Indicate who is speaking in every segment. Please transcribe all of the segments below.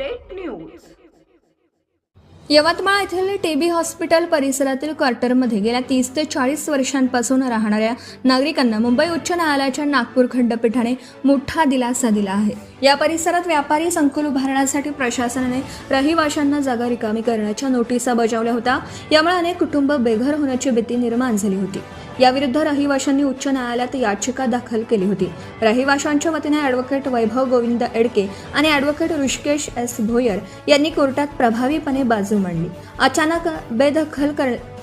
Speaker 1: Update news.
Speaker 2: Yavatmal येथील TB hospital परिसरातील क्वार्टरमध्ये गेल्या 30 ते 40 वर्षांपासून राहणाऱ्या नागरिकांना मुंबई उच्च न्यायालयाच्या नागपूर खंडपीठाने मोठा दिलासा दिला आहे। या परिसरात व्यापारी संकुल उभारण्यासाठी प्रशासनाने रहिवाशांना जागा रिकामी करण्याच्या नोटिसा बजावल्या होत्या। यामुळे अनेक कुटुंब बेघर होण्याची भीती निर्माण झाली होती। याविरुद्ध रहिवाशांनी उच्च न्यायालयात याचिका दाखल केली होती। रहिवाशांच्या वतीने ॲडव्होकेट वैभव गोविंद एडके आणि ॲडव्होकेट ऋषिकेश एस भोयर यांनी कोर्टात प्रभावीपणे बाजू मांडली। अचानक बेदखल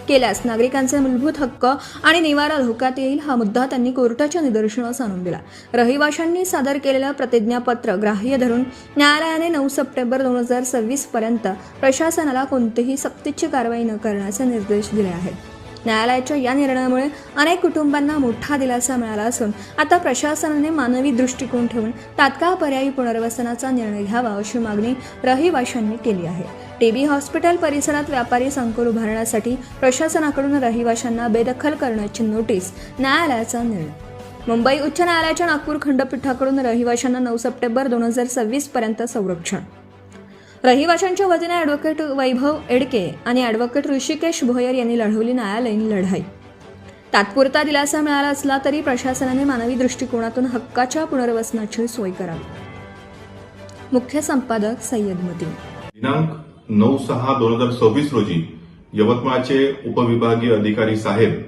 Speaker 2: केल्यास नागरिकांचे मूलभूत हक्क आणि निवारा धोक्यात येईल हा मुद्दा त्यांनी कोर्टाच्या निदर्शनास आणून दिला। रहिवाशांनी सादर केलेलं प्रतिज्ञापत्र ग्राह्य धरून न्यायालयाने 9 सप्टेंबर 2026 पर्यंत प्रशासनाला कोणतीही सक्तीची कारवाई न करण्याचे निर्देश दिले आहेत। न्यायालयाच्या या निर्णयामुळे अनेक कुटुंबांना मोठा दिलासा मिळाला असून आता प्रशासनाने मानवी दृष्टिकोन ठेवून तात्काळ पर्यायी पुनर्वसनाचा निर्णय घ्यावा अशी मागणी रहिवाशांनी केली आहे। टीबी हॉस्पिटल परिसरात व्यापारी संकुल उभारण्यासाठी प्रशासनाकडून रहिवाशांना बेदखल करण्याची नोटीस, न्यायालयाचा निर्णय। मुंबई उच्च न्यायालयाच्या नागपूर खंडपीठाकडून रहिवाशांना 9 सप्टेंबर 2026 पर्यंत संरक्षण। रहिवाशांच्या वतीने ॲडव्होकेट वैभव एडके आणि ॲडव्होकेट ऋषिकेश भोयर यांनी लढवली न्यायालयीन लढाई। तात्पुरता दिलासा मिळाला असला तरी प्रशासनाने मानवी दृष्टिकोनातून हक्काच्या पुनर्वसनाची सोय करावी। मुख्य संपादक सय्यद मतीन।
Speaker 3: दिनांक 9/6/2026 रोजी यवतमाळचे उपविभागीय अधिकारी साहेब